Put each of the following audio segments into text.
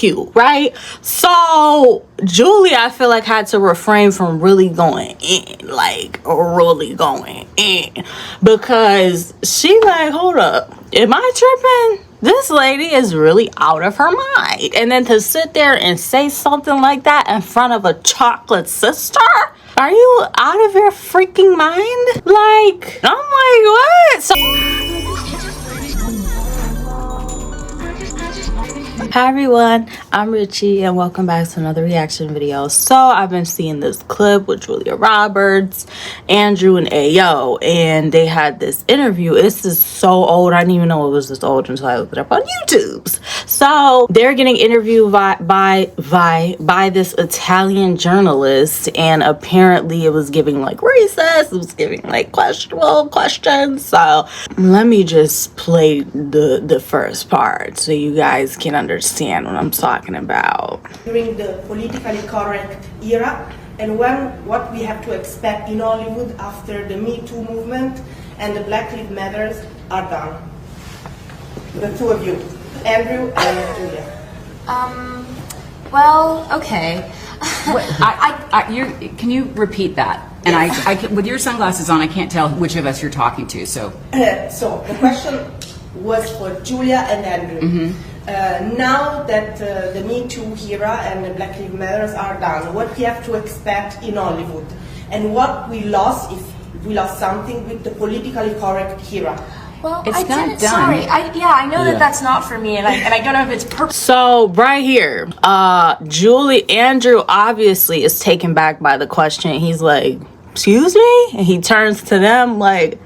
cute, right? So Julia, I feel like, had to refrain from really going in, like really going in, because she like, hold up, am I tripping? This lady is really out of her mind. And then to sit there and say something like that in front of a chocolate sister? Are you out of your freaking mind? Like, I'm like, what? So hi everyone, I'm Richie and welcome back to another reaction video. So I've been seeing this clip with Julia Roberts, Andrew, and Ayo, and they had this interview. This is so old, I didn't even know it was this old until I looked it up on YouTube. So they're getting interviewed by this Italian journalist, and apparently it was giving like racist, it was giving like questionable questions. So let me just play the first part so you guys can understand what I'm talking about. During the politically correct era, and what we have to expect in Hollywood after the Me Too movement and the Black Lives Matters are done. The two of you, Andrew and Julia. Well, okay. Can you repeat that? And I can, with your sunglasses on, I can't tell which of us you're talking to. So the question was for Julia and Andrew. Mm-hmm. Now that the Me Too era and the Black Lives Matters are done, what we have to expect in Hollywood, and what we lost, if we lost something, with the politically correct era. Well, it's I not didn't. done. Sorry, I know that that's not for me, and I don't know if it's purposeful. So right here, Andrew obviously is taken back by the question. He's like, excuse me? And he turns to them, like,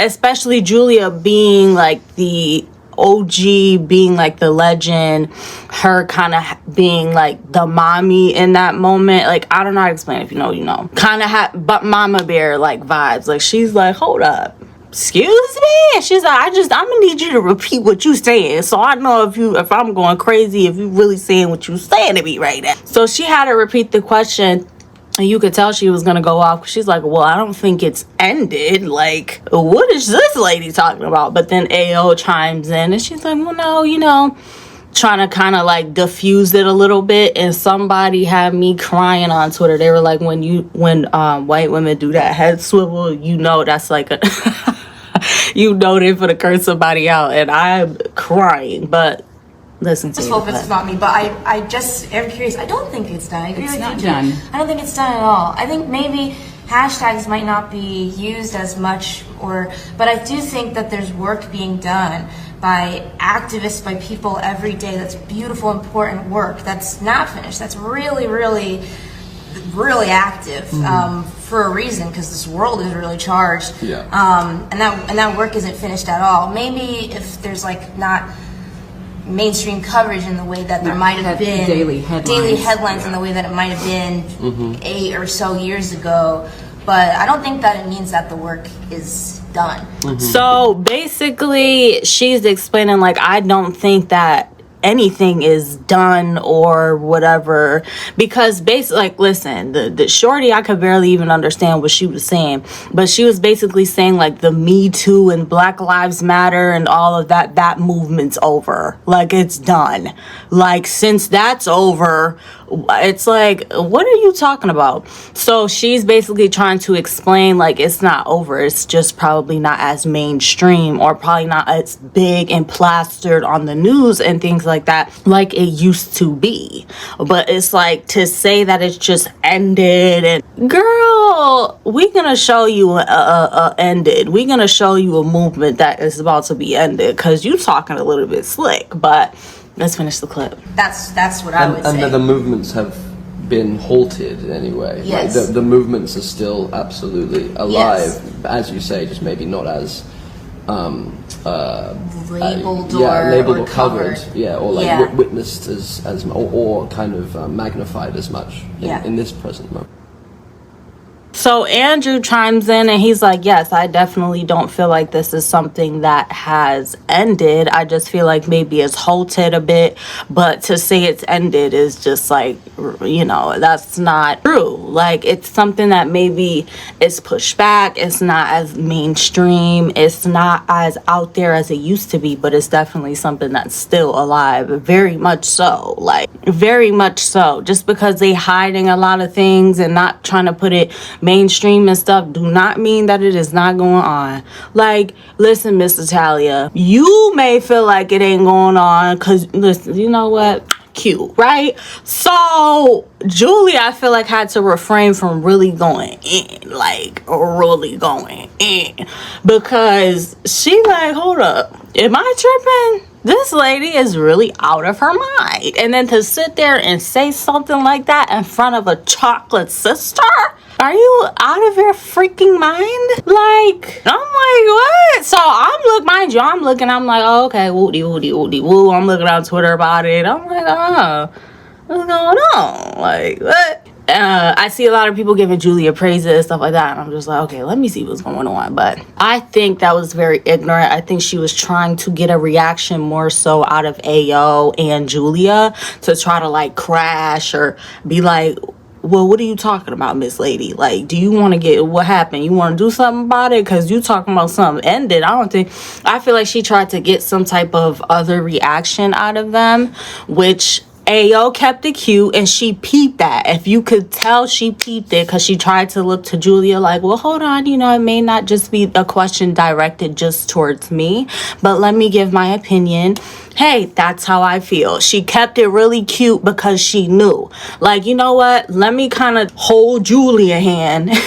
especially Julia being like the OG, being like the legend, her kind of being like the mommy in that moment. Like, I don't know how to explain it. If you know, you know. Kind of but mama bear like vibes. Like, she's like, hold up, excuse me? And she's like, I'm gonna need you to repeat what you saying, so I know if I'm going crazy, if you really saying what you saying to me right now. So she had to repeat the question, and you could tell she was gonna go off. She's like, well, I don't think it's ended. Like, what is this lady talking about? But then Ayo chimes in and she's like, well, no, you know, trying to kind of like diffuse it a little bit. And somebody had me crying on Twitter. They were like, when white women do that head swivel, you know that's like a you know they're gonna curse somebody out. And I'm crying, but listen to If it's not me, but I just am curious. I don't think it's done. I agree with you. Done. I don't think it's done at all. I think maybe hashtags might not be used as much, but I do think that there's work being done by activists, by people every day. That's beautiful, important work. That's not finished. That's really, really, really active for a reason, because this world is really charged. Yeah. And that work isn't finished at all. Maybe if there's like not mainstream coverage in the way that there might have been daily headlines in the way that it might have been 8 or so years ago, but I don't think that it means that the work is done. So basically she's explaining, like, I don't think that anything is done or whatever, because basically, like, listen, the shorty, I could barely even understand what she was saying, but she was basically saying like the Me Too and Black Lives Matter and all of that movement's over. Like, it's done. Like, since that's over, it's like, what are you talking about? So she's basically trying to explain, like, it's not over, it's just probably not as mainstream, or probably not as big and plastered on the news and things like that like it used to be. But it's like, to say that it's just ended, and girl, we're gonna show you ended. We're gonna show you a movement that is about to be ended, because you talking a little bit slick. But let's finish the clip. That's what I would say. And the movements have been halted anyway. Yes. Like the movements are still absolutely alive, Yes. as you say, just maybe not as labeled labeled or or covered, covered. or like witnessed as or kind of magnified as much in this present moment. So Andrew chimes in and he's like, yes, I definitely don't feel like this is something that has ended. I just feel like maybe it's halted a bit, but to say it's ended is just like, you know, that's not true. Like, it's something that maybe is pushed back. It's not as mainstream. It's not as out there as it used to be, but it's definitely something that's still alive. Very much so. Like, very much so. Just because they hiding a lot of things and not trying to put it mainstream and stuff do not mean that it is not going on. Like, listen, Miss Italia, you may feel like it ain't going on because, listen, you know what? Cute, right? So Julia, I feel like, had to refrain from really going in, like really going in, because she like, hold up, am I tripping? This lady is really out of her mind. And then to sit there and say something like that in front of a chocolate sister? Are you out of your freaking mind? Like, I'm like, what? So mind you, I'm like, oh, okay, woo. I'm looking on Twitter about it. I'm like, oh, what's going on? Like, what? I see a lot of people giving Julia praises and stuff like that, and I'm just like, okay, let me see what's going on. But I think that was very ignorant. I think she was trying to get a reaction more so out of Ayo and Julia to try to like crash or be like, well, what are you talking about, Miss Lady? Like, do you want to get, what happened? You want to do something about it? Because you talking about something ended. I feel like she tried to get some type of other reaction out of them, which Ayo kept it cute, and she peeped that. If you could tell, she peeped it because she tried to look to Julia like, well, hold on, you know, it may not just be a question directed just towards me, but let me give my opinion. Hey, that's how I feel. She kept it really cute because she knew. Like, you know what? Let me kind of hold Julia hand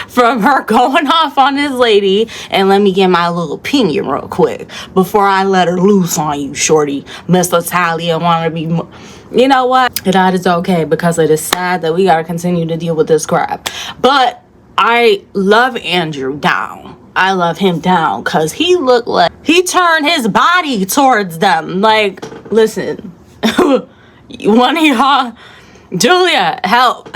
from her going off on this lady, and let me get my little opinion real quick before I let her loose on you, shorty. Miss Italia want to be... You know what? That is okay, because it is sad that we got to continue to deal with this crap. But I love Andrew down. I love him down because he looked like he turned his body towards them. Like, listen, one of y'all, Julia, help,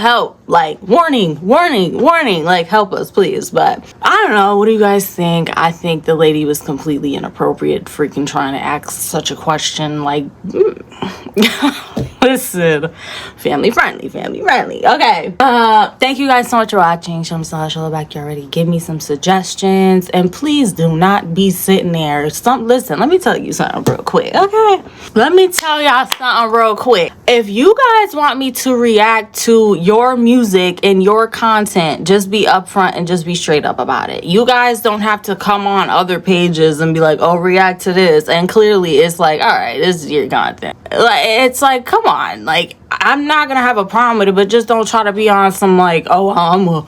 like, warning, like, help us, please. But I don't know. What do you guys think? I think the lady was completely inappropriate, freaking trying to ask such a question. Like, listen, family friendly. Okay. Thank you guys so much for watching. Show me some love, show back already. Give me some suggestions, and please do not be sitting there. Listen, let me tell you something real quick. Okay, let me tell y'all something real quick. If you guys want me to react to your music and your content, just be upfront and just be straight up about it. You guys don't have to come on other pages and be like, oh, react to this, and clearly it's like, all right, this is your content. Like, it's like, come on. Like, I'm not gonna have a problem with it, but just don't try to be on some like, oh, I'm a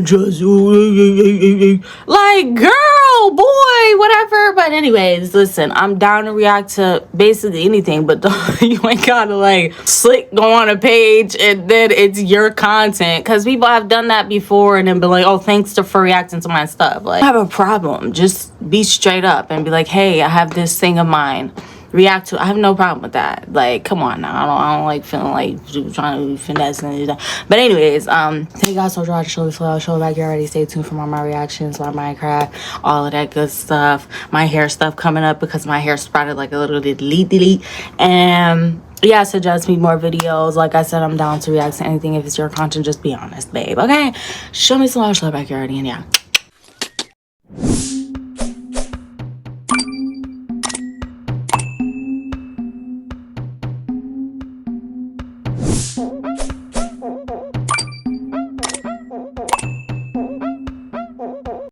just like, girl, boy, whatever. But anyways, listen, I'm down to react to basically anything, but you ain't gotta like go on a page and then it's your content, because people have done that before and then be like, oh, thanks for reacting to my stuff. Like, I have a problem. Just be straight up and be like, hey, I have this thing of mine, react to. I have no problem with that. Like, come on now. I don't like feeling like trying to finesse and stuff. But anyways, thank you guys so much for watching. Show back already. Stay tuned for my reactions, my Minecraft, all of that good stuff. My hair stuff coming up because my hair sprouted like a little delete. And yeah, suggest me more videos. Like I said, I'm down to react to anything. If it's your content, just be honest, babe. Okay, show me some love, show back already. And yeah.